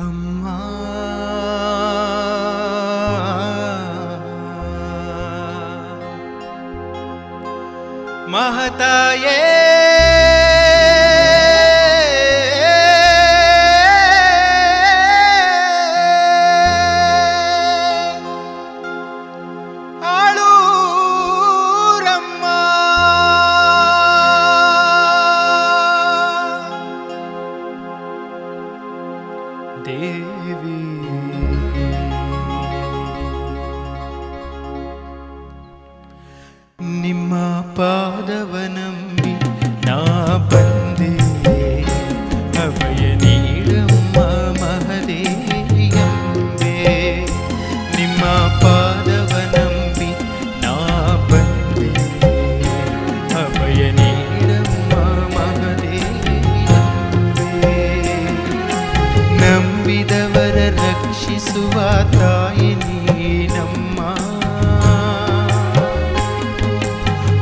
ಅಮ್ಮ ಮಹತಾಯೇ ದೇವಿ ನಿಮ್ಮ ಪಾದವನಂಬಿ ನಾ ಬಂದೆ, ಅಭಯ ನೀಡಮ್ಮ ಮಹದೇವಿಯಂಬೆ. ನಿಮ್ಮ ಪಾದವನಂಬಿ ನಾ ಬಂದೆ, ಅಭಯ ನೀಡಮ್ಮ ಮಹದೇವಿಯಂಬೆ. ನಂಬಿದವರ ರಕ್ಷಿಸುವ ತಾಯಿ ನೀನಮ್ಮ,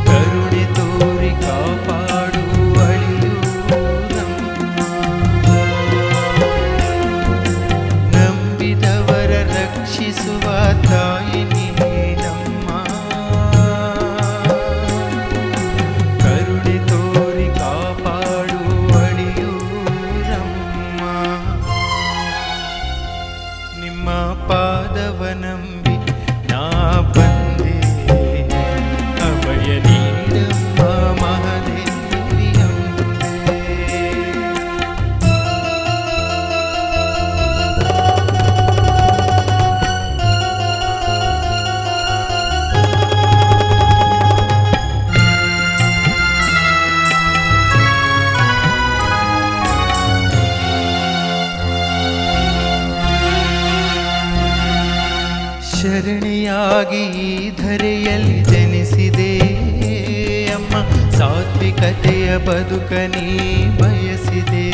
ಕರುಣೆ ತೋರಿ ಕಾಪಾಡುವ ಅಳಿಯೂರಮ್ಮ. ನಂಬಿದವರ ರಕ್ಷಿಸುವ ತಾಯಿ ನೀನಮ್ಮ, ಕರುಣೆ ತೋರಿ ಕಾಪಾಡುವ ಅಳಿಯೂರಮ್ಮ. ನಿಮ್ಮ ಪಾದವನಂಬಿ ನಾ ಬಂದೆ, ಅಭಯ ನೀಡಮ್ಮ ಮಹದೇವಿಯಂಬೆ. ಶರಣಿಯಾಗಿ ಈ ಧರೆಯಲ್ಲಿ ಜನಿಸಿದೆ ಅಮ್ಮ, ಸಾತ್ವಿಕತೆಯ ಬದುಕನಿ ಬಯಸಿದೆ.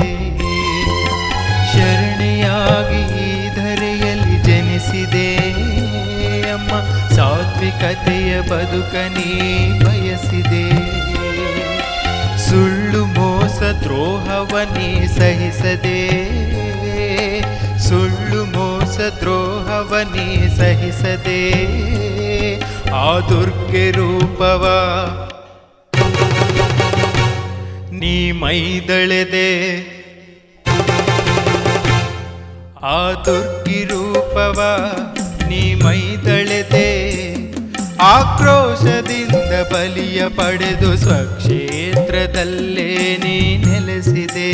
ಶರಣಿಯಾಗಿ ಈ ಧರೆಯಲ್ಲಿ ಜನಿಸಿದೆ ಅಮ್ಮ, ಸಾತ್ವಿಕತೆಯ ಬದುಕನಿ ಬಯಸಿದೆ. ಸುಳ್ಳು ಮೋಸ ದ್ರೋಹವನೇ ಸಹಿಸದೆ, ಸುಳ್ಳು ಮೋಸ ದ್ರೋಹವನೇ ಸಹಿಸದೆ, ಆ ದುರ್ಗೆ ರೂಪವ ನೀ ಮೈದಳೆದೆ. ಆ ದುರ್ಗಿ ರೂಪವ ನೀ ಮೈದಳೆದೆ, ಆಕ್ರೋಶದಿಂದ ಬಲಿಯ ಪಡೆದು ಸ್ವಕ್ಷೇತ್ರದಲ್ಲೇ ನೀ ನೆಲೆಸಿದೆ.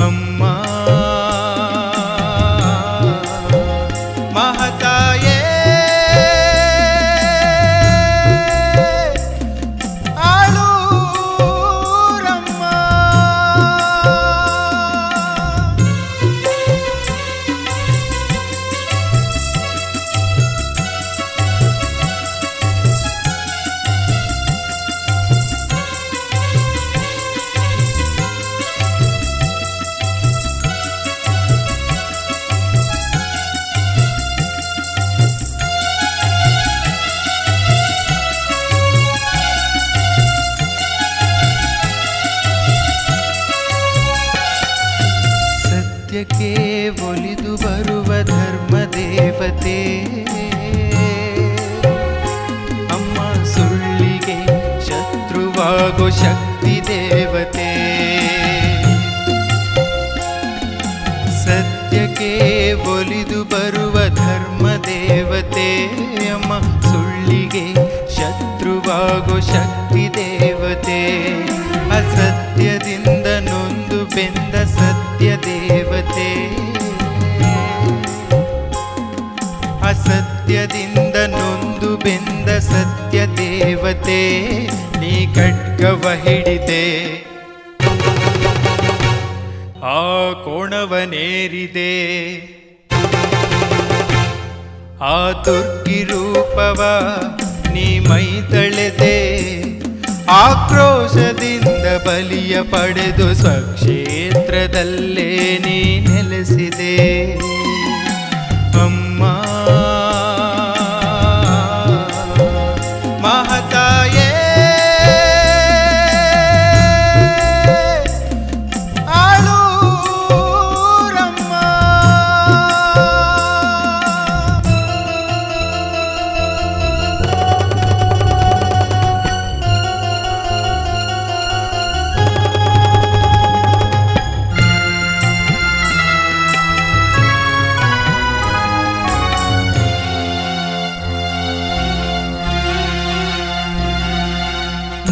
ಅಮ್ಮ ಮಹತಾಯೇ ಆಳೂರಮ್ಮ. ಸತ್ಯಕ್ಕೆ ಒಲಿದು ಬರುವ ಧರ್ಮ ದೇವತೆ ಅಮ್ಮ, ಸುಳ್ಳಿಗೆ ಶತ್ರುವಾಗೋ ಶಕ್ತಿ ದೇವತೆ. ಸತ್ಯಕ್ಕೆ ಒಲಿದು ಬರುವ ಧರ್ಮ ದೇವತೆ ಅಮ್ಮ, ಸುಳ್ಳಿಗೆ ಶತ್ರುವಾಗೋ ಶಕ್ತಿ ದೇವತೆ. ಅಸತ್ಯದಿಂದ ನೊಂದು ಬೆಂದ ಸತ್ಯ ದೇವತೆ, ಅಸತ್ಯದಿಂದ ನೊಂದು ಬೆಂದ ಸತ್ಯ ದೇವತೆ. ನೀ ಖಡ್ಗವ ಹಿಡಿದೆ, ಆ ಕೋಣವನೇರಿದೆ. ಆ ದುರ್ಗಿ ರೂಪವ ನೀ ಮೈದಳೆದೆ, ಆಕ್ರೋಶದಿಂದ ಬಲಿಯ ಪಡೆದು ಸ್ವಕ್ಷೇತ್ರದಲ್ಲೇ ನೀ ನೆಲೆಸಿದೆ. ಅಮ್ಮ ಮಹತಾಯೇ ಆಳೂರಮ್ಮ.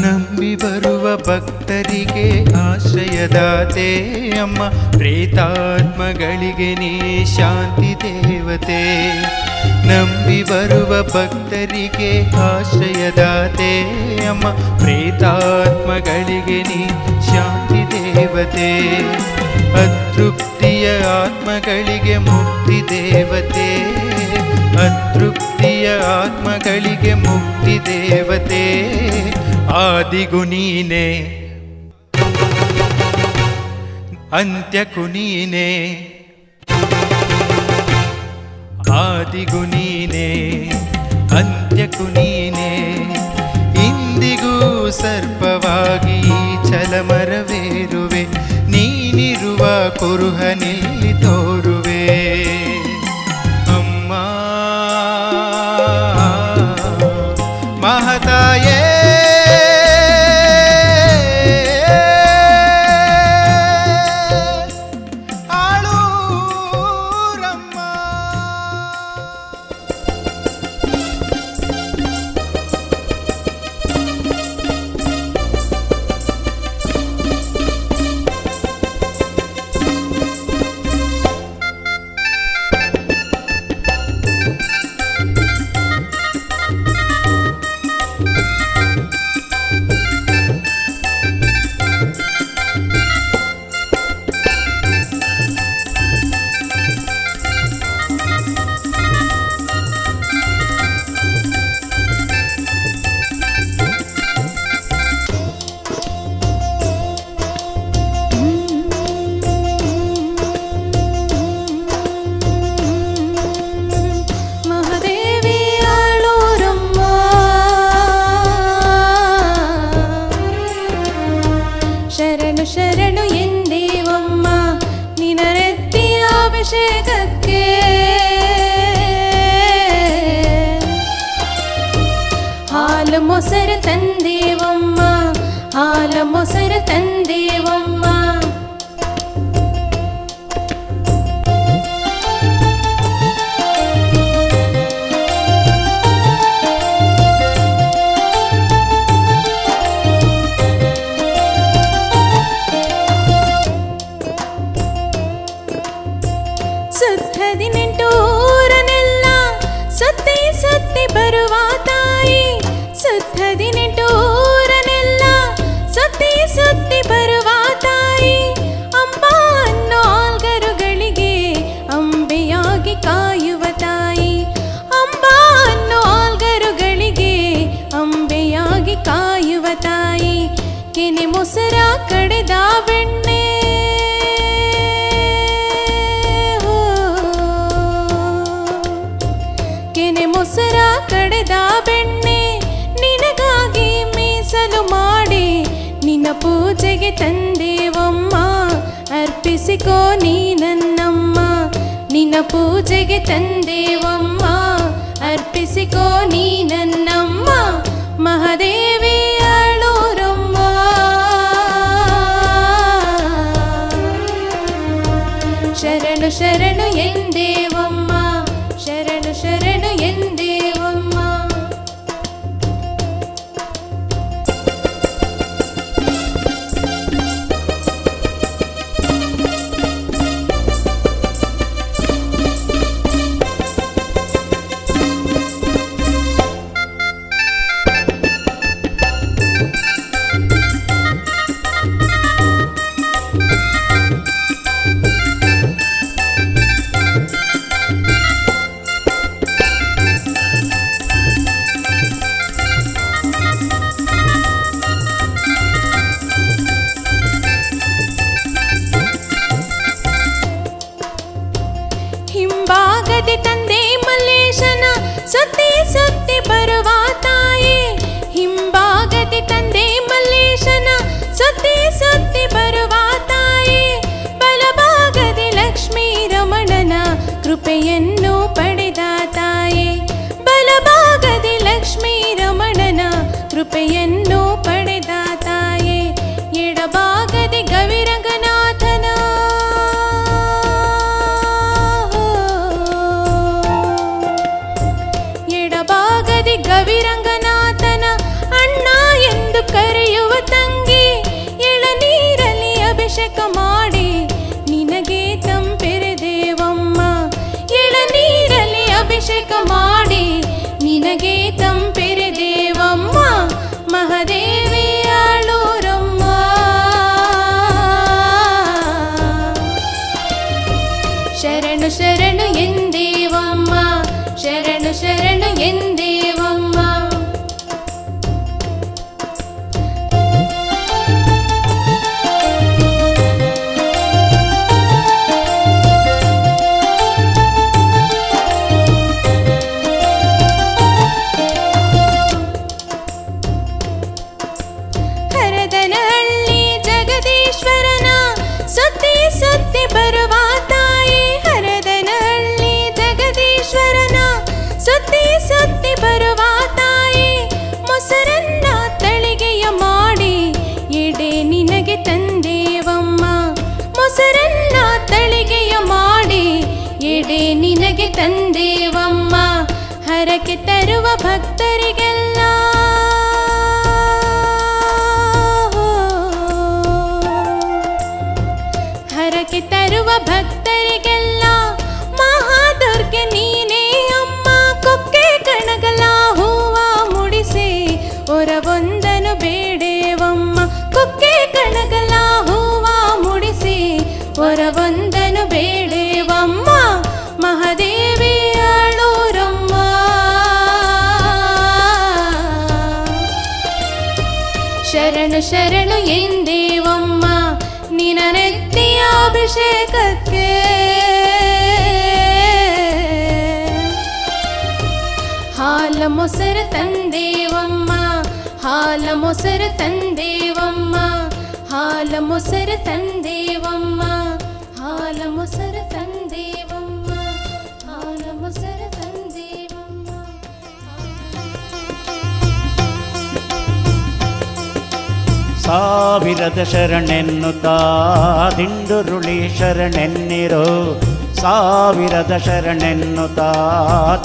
ನಂಬಿ ಬರುವ ಭಕ್ತರಿಗೆ ಆಶ್ರಯದಾತೆ ಅಮ್ಮ, ಪ್ರೇತಾತ್ಮಗಳಿಗೆ ನೀ ಶಾಂತಿ ದೇವತೆ. ನಂಬಿ ಬರುವ ಭಕ್ತರಿಗೆ ಆಶ್ರಯದಾತೆ ಅಮ್ಮ, ಪ್ರೇತಾತ್ಮಗಳಿಗೆ ನೀ ಶಾಂತಿ ದೇವತೆ. ಅತೃಪ್ತಿಯ ಆತ್ಮಗಳಿಗೆ ಮುಕ್ತಿ ದೇವತೆ, ಅತೃಪ್ತಿಯ ಆತ್ಮಗಳಿಗೆ ಮುಕ್ತಿ ದೇವತೆ. ಆದಿಗೂ ನೀನೇ ಅಂತ್ಯಕ್ಕೂ ನೀನೇ, ಆದಿಗೂ ನೀನೇ ಅಂತ್ಯಕ್ಕೂ ನೀನೇ. ಇಂದಿಗೂ ಸರ್ಪವಾಗಿ ಛಲಮರವೇರುವೆ, ನೀನಿರುವ ಕುರುಹನಿಲ್ಲಿ ತೋರುವೆ. ಅಮ್ಮ ಮಹತಾಯೇ ಶರಣು ಎಂದೇವಮ್ಮ ನಿನ ನೆತ್ತಿಯ ಅಭಿಷೇಕಕ್ಕೆ. ಹಾಲು ಮೊಸರು ತಂದೇವಮ್ಮ, ಹಾಲು ಮೊಸರು ತಂದೇವಮ್ಮ. ಊರನೆಲ್ಲ ಸುತ್ತಿ ಸುತ್ತಿ ಬರುವ ತಾಯಿ, ಸುತ್ತ 18 ಊರನೆಲ್ಲ ಸುತ್ತಿ ಸುತ್ತಿ ಬರುವ ತಾಯಿ. ಅಂಬ ಅನ್ನೋ ಆಲ್ಗರುಗಳಿಗೆ ಅಂಬೆಯಾಗಿ ಕಾಯುವ ತಾಯಿ, ಅಂಬ ಅನ್ನೋ ಆಲ್ಗರುಗಳಿಗೆ ಅಂಬೆಯಾಗಿ ಕಾಯುವ ತಾಯಿ. ಕೆನೆ ಮೊಸರ ಕಡೆದ ಬೆಣ್ಣೆ, ಮೊಸರ ಕಡೆದ ಬೆಣ್ಣೆ ನಿನಗಾಗಿ ಮೀಸಲು ಮಾಡಿ ನಿನ್ನ ಪೂಜೆಗೆ ತಂದೇವಮ್ಮ. ಅರ್ಪಿಸಿಕೋ ನೀ ನನ್ನಮ್ಮ, ನಿನ್ನ ಪೂಜೆಗೆ ತಂದೇವಮ್ಮ. ಅರ್ಪಿಸಿಕೋ ನೀ ನನ್ನಮ್ಮ. ಮಹಾದೇವಿ ಅಳೂರಮ್ಮ, ಶರಣು ಶರಣು ಎಂದೇವಮ್ಮ, ಶರಣು ಶರಣು ಎಂದೇವಮ್ಮ. ಹಿಂಬಾಗದೆ ತಂದೆ ಮಲ್ಲೇಶನ ಸುತ್ತಿ ಸುತ್ತಿ ಬರುವ ತಾಯಿ, ಹಿಂಬಾಗದೆ ತಂದೆ ಮಲ್ಲೇಶನ ಸುತ್ತಿ ಸುತ್ತಿ ಬರುವ ತಾಯಿ. ಬಲಭಾಗದೆ ಲಕ್ಷ್ಮೀ ರಮಣನ ಕೃಪೆಯನ್ನು ಪಡೆದ ತಾಯಿ, ಬಲಭಾಗದೆ ಲಕ್ಷ್ಮೀ ರಮಣನ ಕೃಪೆಯನ್ನು ಪಡೆದ ತಾಯಿ. ಎಡಭಾಗದೆ ಗವಿರಂಗನಾಥನ, ಎಡಭಾಗದೆ ಗವಿರಂಗನಾಥನ ಅಣ್ಣ ಎಂದು ಕರೆ ತಂದೇವಮ್ಮ ಹರಕೆ ತರುವ ಭಕ್ತರಿಗೆಲ್ಲ ಹರಕೆ ತರುವ ಭಕ್ತರಿಗೆಲ್ಲ ಮಹಾದುರ್ಗೆ ನೀನೇ ಅಮ್ಮ ಕೊಕ್ಕೆ ಕಣಗಲ ಹೂವ ಮುಡಿಸಿ ಹೊರವೊಂದನು ಬೇಡೇವಮ್ಮ ಕೊಕ್ಕೆ ಕಣಗಲ ಹೂವ ಮುಡಿಸಿ ಹೊರವೊಂದನು ಬೇಡೇವಮ್ಮ ಮಹಾದೇವಿ ಆಳೂರಮ್ಮ ಶರಣು ಶರಣು ಎಂದೇವಮ್ಮ ನಿನ ನೆತ್ತಿಯ ಅಭಿಷೇಕಕ್ಕೆ ಹಾಲ ಮೊಸರು ತಂದೇವಮ್ಮ ಹಾಲ ಮೊಸರು ತಂದೇವಮ್ಮ ಹಾಲ ಮೊಸರು ತಂದೇವಮ್ಮ ಹಾಲ ಮೊಸರು ತಂದೇವಮ್ಮ ಹಾಲ ಮೊಸರು ತಂದೇವಮ್ಮ ಸಾವಿರದ ಶರಣೆನ್ನುತ್ತಾ ದಿಂಡುರುಳಿ ಶರಣೆನ್ನಿರೋ ಸಾವಿರದ ಶರಣೆನ್ನುತ್ತಾ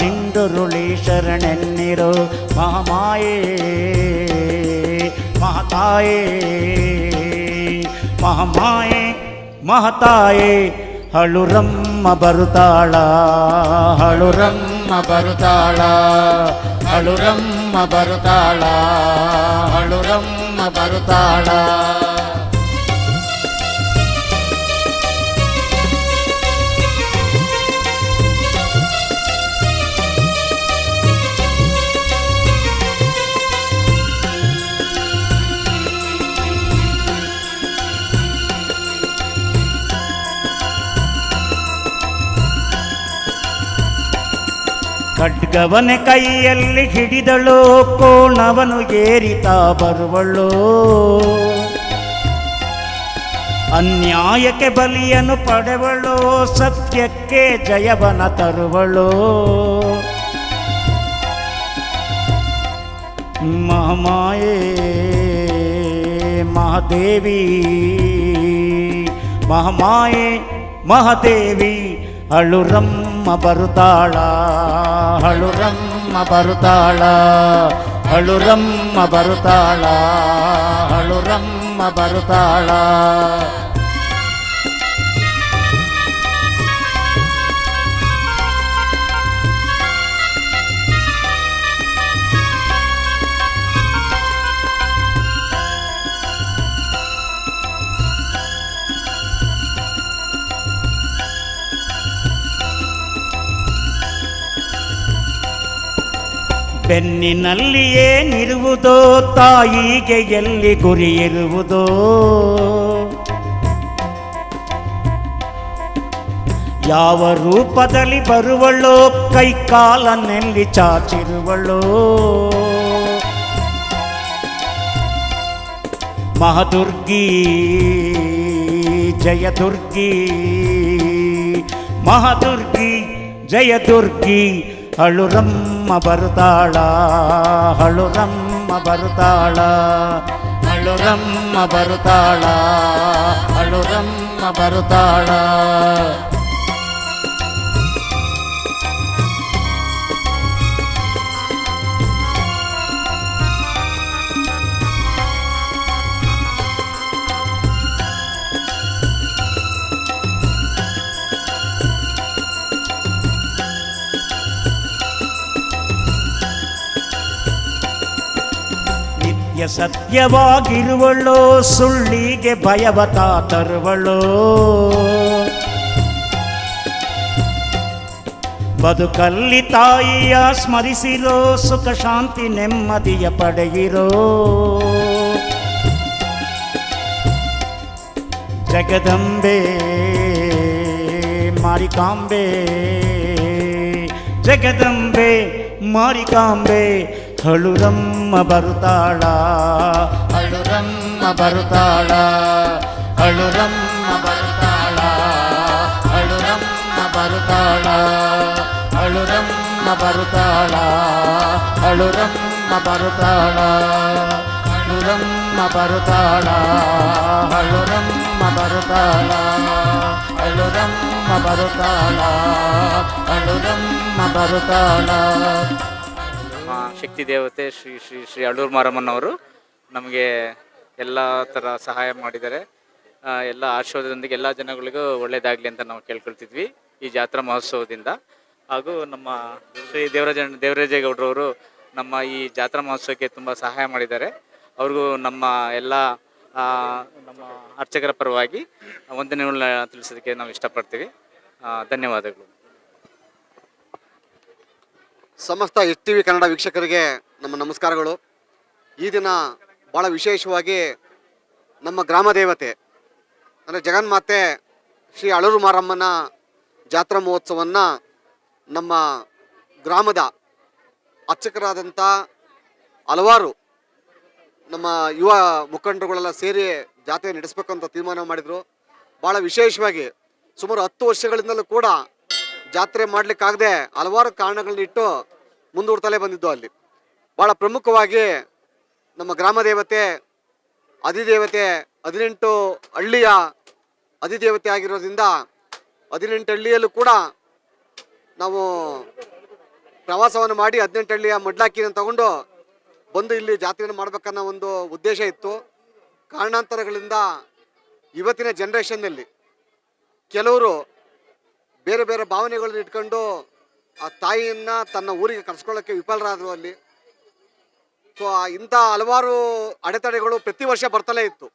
ದಿಂಡುರುಳಿ ಶರಣೆನ್ನಿರೋ ಮಹಾಮಾಯೇ ಮಹತಾಯೇ ಮಹಾಮಾಯೇ ಮಹತಾಯೇ ಹಳುರಮ್ಮ ಬರುತ್ತಾಳ ಹಳುರಮ್ಮ ಬರುತ್ತಾಳ ಹಳುರಮ್ಮ ಬರುತ್ತಾಳ ಹಳುರಮ್ಮ ಬರುತ್ತಾಳ ಖಡ್ಗವನ ಕೈಯಲ್ಲಿ ಹಿಡಿದಳು ಕೋಣವನು ಏರಿತಾ ಬರುವಳು ಅನ್ಯಾಯಕ್ಕೆ ಬಲಿಯನ್ನು ಪಡೆವಳು ಸತ್ಯಕ್ಕೆ ಜಯವನ ತರುವಳು ಮಹಾಮಾಯೇ ಮಹಾದೇವಿ ಮಹಾಮಾಯೇ ಮಹಾದೇವಿ ಹಳುರಮ್ಮ ಬರುತ್ತಾಳ ಹಳುರಮ್ಮ ಬರುತ್ತಾಳ ಹಳುರಮ್ಮ ಬರುತ್ತಾಳ ಹಳುರಮ್ಮ ಬರುತ್ತಾಳ ಬೆನ್ನಿನಲ್ಲಿ ಏನಿರುವುದೋ ತಾಯಿಗೆ ಎಲ್ಲಿ ಗುರಿ ಇರುವುದೋ ಯಾವ ರೂಪದಲ್ಲಿ ಬರುವಳೋ ಕೈ ಕಾಲನ್ನೆಲ್ಲಿ ಚಾಚಿರುವಳೋ ಮಹಾದುರ್ಗಿ ಜಯದುರ್ಗಿ ಮಹಾದುರ್ಗಿ ಜಯದುರ್ಗಿ ಹಳುರಮ್ಮ ಬರುತ್ತಾಳ ಹಳುರಮ್ಮ ಬರುತ್ತಾಳ ಹಳುರಮ್ಮ ಬರುತ್ತಾಳ ಹಳುರಮ್ಮ ಬರುತ್ತಾಳ ಸತ್ಯವಾಗಿರುವಳೋ ಸುಳ್ಳಿಗೆ ಭಯವತ ತರುವಳೋ ಬದುಕಲ್ಲಿ ತಾಯಿಯ ಸ್ಮರಿಸಿರೋ ಸುಖ ಶಾಂತಿ ನೆಮ್ಮದಿಯ ಪಡೆಯಿರೋ ಜಗದಂಬೆ ಮಾರಿಕಾಂಬೆ ಜಗದಂಬೆ ಮಾರಿಕಾಂಬೆ ಹಳುರಮ್ಮ ಬರುತ್ತಾಳ ಹಳುರಮ್ಮ ಬರುತ್ತಾಳ ಹಳುರಮ್ಮ ಬರುತ್ತಾಳ ಹಳುರಮ್ಮ ಬರುತ್ತಾಳ ಹಳುರಮ್ಮ ಬರುತ್ತಾಳ ಹಳುರಮ್ಮ ಬರುತ್ತಾಳ ಹಳುರಮ್ಮ ಬರುತ್ತಾಳ ಹಳುರಮ್ಮ ಬರುತ್ತಾಳ ಅಳುರಮ್ಮ ಬರುತ್ತಾಳ ಅಳುರಮ್ಮ ಬರುತ್ತಾಳ. ಶಕ್ತಿ ದೇವತೆ ಶ್ರೀ ಶ್ರೀ ಶ್ರೀ ಅಳೂರು ಮಾರಮ್ಮನವರು ನಮಗೆ ಎಲ್ಲ ಥರ ಸಹಾಯ ಮಾಡಿದ್ದಾರೆ. ಎಲ್ಲ ಆಶೀರ್ವಾದದೊಂದಿಗೆ ಎಲ್ಲ ಜನಗಳಿಗೂ ಒಳ್ಳೆಯದಾಗಲಿ ಅಂತ ನಾವು ಕೇಳ್ಕೊಳ್ತಿದ್ವಿ ಈ ಜಾತ್ರಾ ಮಹೋತ್ಸವದಿಂದ. ಹಾಗೂ ನಮ್ಮ ಶ್ರೀ ದೇವರಾಜೇಗೌಡರವರು ನಮ್ಮ ಈ ಜಾತ್ರಾ ಮಹೋತ್ಸವಕ್ಕೆ ತುಂಬ ಸಹಾಯ ಮಾಡಿದ್ದಾರೆ. ಅವ್ರಿಗೂ ನಮ್ಮ ಎಲ್ಲ ನಮ್ಮ ಅರ್ಚಕರ ಪರವಾಗಿ ವಂದನೆಗಳನ್ನ ತಿಳಿಸೋದಕ್ಕೆ ನಾವು ಇಷ್ಟಪಡ್ತೀವಿ. ಧನ್ಯವಾದಗಳು. ಸಮಸ್ತ HTV ಕನ್ನಡ ವೀಕ್ಷಕರಿಗೆ ನಮ್ಮ ನಮಸ್ಕಾರಗಳು. ಈ ದಿನ ಭಾಳ ವಿಶೇಷವಾಗಿ ನಮ್ಮ ಗ್ರಾಮ ದೇವತೆ ಅಂದರೆ ಜಗನ್ಮಾತೆ ಶ್ರೀ ಅಳೂರು ಮಾರಮ್ಮನ ಜಾತ್ರಾ ಮಹೋತ್ಸವವನ್ನು ನಮ್ಮ ಗ್ರಾಮದ ಅರ್ಚಕರಾದಂಥ ಹಲವಾರು ನಮ್ಮ ಯುವ ಮುಖಂಡರುಗಳೆಲ್ಲ ಸೇರಿ ಜಾತ್ರೆ ನಡೆಸಬೇಕು ಅಂತ ತೀರ್ಮಾನ ಮಾಡಿದರು. ಭಾಳ ವಿಶೇಷವಾಗಿ ಸುಮಾರು 10 ವರ್ಷಗಳಿಂದಲೂ ಕೂಡ ಜಾತ್ರೆ ಮಾಡಲಿಕ್ಕಾಗದೆ ಹಲವಾರು ಕಾರಣಗಳನ್ನಿಟ್ಟು ಮುಂದೂಡ್ತಲೇ ಬಂದಿದ್ದು. ಅಲ್ಲಿ ಭಾಳ ಪ್ರಮುಖವಾಗಿ ನಮ್ಮ ಗ್ರಾಮ ದೇವತೆ ಅಧಿದೇವತೆ 18 ಹಳ್ಳಿಯ ಅಧಿದೇವತೆ ಆಗಿರೋದ್ರಿಂದ 18 ಹಳ್ಳಿಯಲ್ಲೂ ಕೂಡ ನಾವು ಪ್ರವಾಸವನ್ನು ಮಾಡಿ 18 ಹಳ್ಳಿಯ ಮಡ್ಲಾಕಿಯನ್ನು ತಗೊಂಡು ಬಂದು ಇಲ್ಲಿ ಜಾತ್ರೆಯನ್ನು ಮಾಡ್ಬೇಕನ್ನೋ ಒಂದು ಉದ್ದೇಶ ಇತ್ತು. ಕಾರಣಾಂತರಗಳಿಂದ ಇವತ್ತಿನ ಜನ್ರೇಷನ್ನಲ್ಲಿ ಕೆಲವರು ಬೇರೆ ಬೇರೆ ಭಾವನೆಗಳನ್ನ ಇಟ್ಕೊಂಡು ಆ ತಾಯಿಯನ್ನು ತನ್ನ ಊರಿಗೆ ಕರ್ಸ್ಕೊಳ್ಳೋಕ್ಕೆ ವಿಫಲರಾದರು ಅಲ್ಲಿ. ಸೊ ಇಂಥ ಹಲವಾರು ಅಡೆತಡೆಗಳು ಪ್ರತಿ ವರ್ಷ ಬರ್ತಲೇ ಇತ್ತು.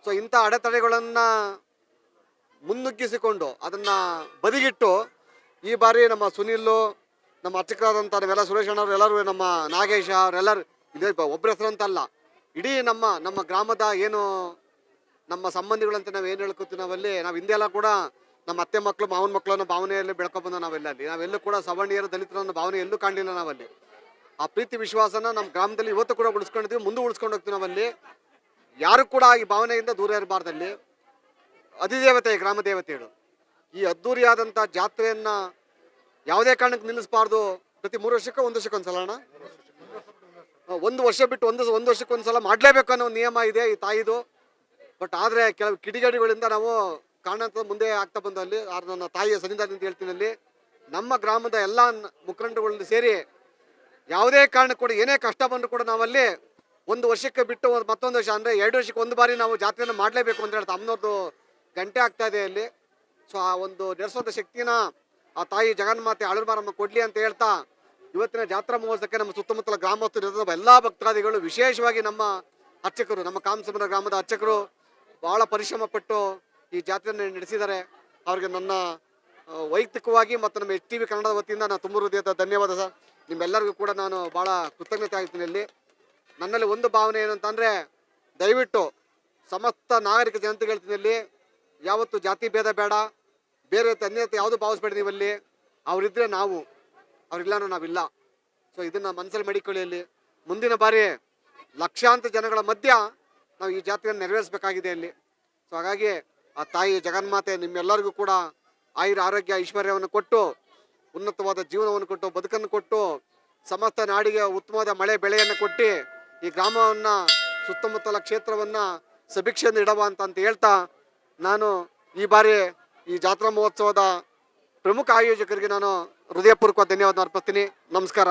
ಸೊ ಇಂಥ ಅಡೆತಡೆಗಳನ್ನು ಮುನ್ನುಗ್ಗಿಸಿಕೊಂಡು ಅದನ್ನು ಬದಿಗಿಟ್ಟು ಈ ಬಾರಿ ನಮ್ಮ ಸುನಿಲ್, ನಮ್ಮ ಅರ್ಚಕರಾದಂಥ ನಾವೆಲ್ಲ ಸುರೇಶ್ ಅಣ್ಣವ್ರು ಎಲ್ಲರೂ, ನಮ್ಮ ನಾಗೇಶ ಅವರೆಲ್ಲರೂ, ಇದೇ ಒಬ್ಬರ ಹೆಸರು ಅಂತಲ್ಲ, ಇಡೀ ನಮ್ಮ ಗ್ರಾಮದ ಏನು ನಮ್ಮ ಸಂಬಂಧಿಗಳಂತ ನಾವು ಏನು ಹೇಳ್ಕೊತೀವಿ ನಾವಲ್ಲಿ, ನಾವು ಹಿಂದೆಲ್ಲ ಕೂಡ ನಮ್ಮ ಅತ್ತೆ ಮಕ್ಕಳು ಮಾವನ ಮಕ್ಕಳು ಅನ್ನೋ ಭಾವನೆಯಲ್ಲಿ ಬೆಳ್ಕೊಬಂದ ನಾವೆಲ್ಲೂ ಕೂಡ ಸವರ್ಣೀಯರು ದಲಿತರು ಅನ್ನೋ ಭಾವನೆ ಎಲ್ಲೂ ಕಾಣಲಿಲ್ಲ ನಾವಲ್ಲಿ. ಆ ಪ್ರೀತಿ ವಿಶ್ವಾಸನ ನಮ್ಮ ಗ್ರಾಮದಲ್ಲಿ ಇವತ್ತು ಕೂಡ ಉಳಿಸ್ಕೊಂಡಿದ್ದೀವಿ, ಮುಂದೆ ಉಳಿಸ್ಕೊಂಡು ಹೋಗ್ತೀವಿ ನಾವಲ್ಲಿ. ಯಾರು ಕೂಡ ಈ ಭಾವನೆಯಿಂದ ದೂರ ಇರಬಾರ್ದಲ್ಲಿ. ಅಧಿದೇವತೆ ಗ್ರಾಮ ದೇವತೆಗಳು ಈ ಅದ್ದೂರಿಯಾದಂಥ ಜಾತ್ರೆಯನ್ನು ಯಾವುದೇ ಕಾರಣಕ್ಕೆ ನಿಲ್ಲಿಸಬಾರ್ದು. ಪ್ರತಿ 3 ವರ್ಷಕ್ಕೆ 1 ವರ್ಷಕ್ಕೆ ಒಂದ್ಸಲ ಅಣ್ಣ, 1 ವರ್ಷ ಬಿಟ್ಟು ಒಂದು ವರ್ಷಕ್ಕೆ ಒಂದ್ಸಲ ಮಾಡಲೇಬೇಕು ಅನ್ನೋ ನಿಯಮ ಇದೆ ಈ ತಾಯಿದು. ಬಟ್ ಆದರೆ ಕೆಲವು ಕಿಡಿಗೇಡಿಗಳಿಂದ ನಾವು ಕಾರಣಾಂತರ ಮುಂದೆ ಆಗ್ತಾ ಬಂದಲ್ಲಿ ನನ್ನ ತಾಯಿಯ ಸನ್ನಿಧಾನ ಅಂತ ಹೇಳ್ತೀನಿ. ಅಲ್ಲಿ ನಮ್ಮ ಗ್ರಾಮದ ಎಲ್ಲ ಮುಖಂಡರುಗಳಲ್ಲಿ ಸೇರಿ ಯಾವುದೇ ಕಾರಣಕ್ಕೂ ಕೂಡ ಏನೇ ಕಷ್ಟ ಬಂದರೂ ಕೂಡ ನಾವಲ್ಲಿ 1 ವರ್ಷಕ್ಕೆ ಬಿಟ್ಟು ಮತ್ತೊಂದು ವರ್ಷ ಅಂದರೆ 2 ವರ್ಷಕ್ಕೆ ಒಂದು ಬಾರಿ ನಾವು ಜಾತ್ರೆಯನ್ನು ಮಾಡಲೇಬೇಕು ಅಂತ ಹೇಳ್ತಾ ಅಮ್ಮನವ್ರದ್ದು ಗಂಟೆ ಆಗ್ತಾ ಇದೆ ಅಲ್ಲಿ. ಸೊ ಆ ಒಂದು ನಡೆಸೋಂಥ ಶಕ್ತಿನ ಆ ತಾಯಿ ಜಗನ್ಮಾತೆ ಅಳೂರು ಮಾರಮ್ಮ ಕೊಡಲಿ ಅಂತ ಹೇಳ್ತಾ ಇವತ್ತಿನ ಜಾತ್ರಾ ಮಹೋತ್ಸವಕ್ಕೆ ನಮ್ಮ ಸುತ್ತಮುತ್ತಲ ಗ್ರಾಮಸ್ಥರು ಎಲ್ಲ ಭಕ್ತಾದಿಗಳು, ವಿಶೇಷವಾಗಿ ನಮ್ಮ ಅರ್ಚಕರು, ನಮ್ಮ ಕಾಮಸಮುದ್ರ ಗ್ರಾಮದ ಅರ್ಚಕರು ಭಾಳ ಪರಿಶ್ರಮ ಪಟ್ಟು ಈ ಜಾತ್ರೆಯನ್ನು ನಡೆಸಿದ್ದಾರೆ. ಅವ್ರಿಗೆ ನನ್ನ ವೈಯಕ್ತಿಕವಾಗಿ ಮತ್ತು ನಮ್ಮ HTV ಕನ್ನಡದ ವತಿಯಿಂದ ನಾನು ತುಂಬ ಹೃದಯದ ಧನ್ಯವಾದ ಸರ್. ನಿಮ್ಮೆಲ್ಲರಿಗೂ ಕೂಡ ನಾನು ಭಾಳ ಕೃತಜ್ಞತೆ ಆಗ್ತೀನಿ. ಇಲ್ಲಿ ನನ್ನಲ್ಲಿ ಒಂದು ಭಾವನೆ ಏನಂತಂದರೆ, ದಯವಿಟ್ಟು ಸಮಸ್ತ ನಾಗರಿಕ ಜನತೆ ಹೇಳ್ತೀನಿ, ಇಲ್ಲಿ ಯಾವತ್ತು ಜಾತಿ ಭೇದ ಬೇಡ, ಬೇರೆ ಅನ್ಯತೆ ಯಾವುದು ಭಾವಿಸ್ಬೇಡ ನೀವಲ್ಲಿ. ಅವರಿದ್ದರೆ ನಾವು, ಅವ್ರಿಲ್ಲ ನಾವಿಲ್ಲ. ಸೊ ಇದನ್ನು ಮನಸ್ಸಲ್ಲಿ ಮಡಿಕೊಳ್ಳಿ. ಅಲ್ಲಿ ಮುಂದಿನ ಬಾರಿ ಲಕ್ಷಾಂತರ ಜನಗಳ ಮಧ್ಯ ನಾವು ಈ ಜಾತ್ರೆಯನ್ನು ನೆರವೇರಿಸಬೇಕಾಗಿದೆ ಅಲ್ಲಿ. ಸೊ ಹಾಗಾಗಿ ಆ ತಾಯಿ ಜಗನ್ಮಾತೆ ನಿಮ್ಮೆಲ್ಲರಿಗೂ ಕೂಡ ಆಯುರ ಆರೋಗ್ಯ ಐಶ್ವರ್ಯವನ್ನು ಕೊಟ್ಟು, ಉನ್ನತವಾದ ಜೀವನವನ್ನು ಕೊಟ್ಟು, ಬದುಕನ್ನು ಕೊಟ್ಟು, ಸಮಸ್ತ ನಾಡಿಗೆ ಉತ್ತಮವಾದ ಮಳೆ ಬೆಳೆಯನ್ನು ಕೊಟ್ಟು ಈ ಗ್ರಾಮವನ್ನು ಸುತ್ತಮುತ್ತಲ ಕ್ಷೇತ್ರವನ್ನು ಸಭಿಕ್ಷೆಯಿಂದ ಇಡವ ಅಂತ ಹೇಳ್ತಾ ನಾನು ಈ ಬಾರಿ ಈ ಜಾತ್ರಾ ಮಹೋತ್ಸವದ ಪ್ರಮುಖ ಆಯೋಜಕರಿಗೆ ನಾನು ಹೃದಯಪೂರ್ವಕ ಧನ್ಯವಾದ ಅರ್ಪಿಸ್ತೀನಿ. ನಮಸ್ಕಾರ.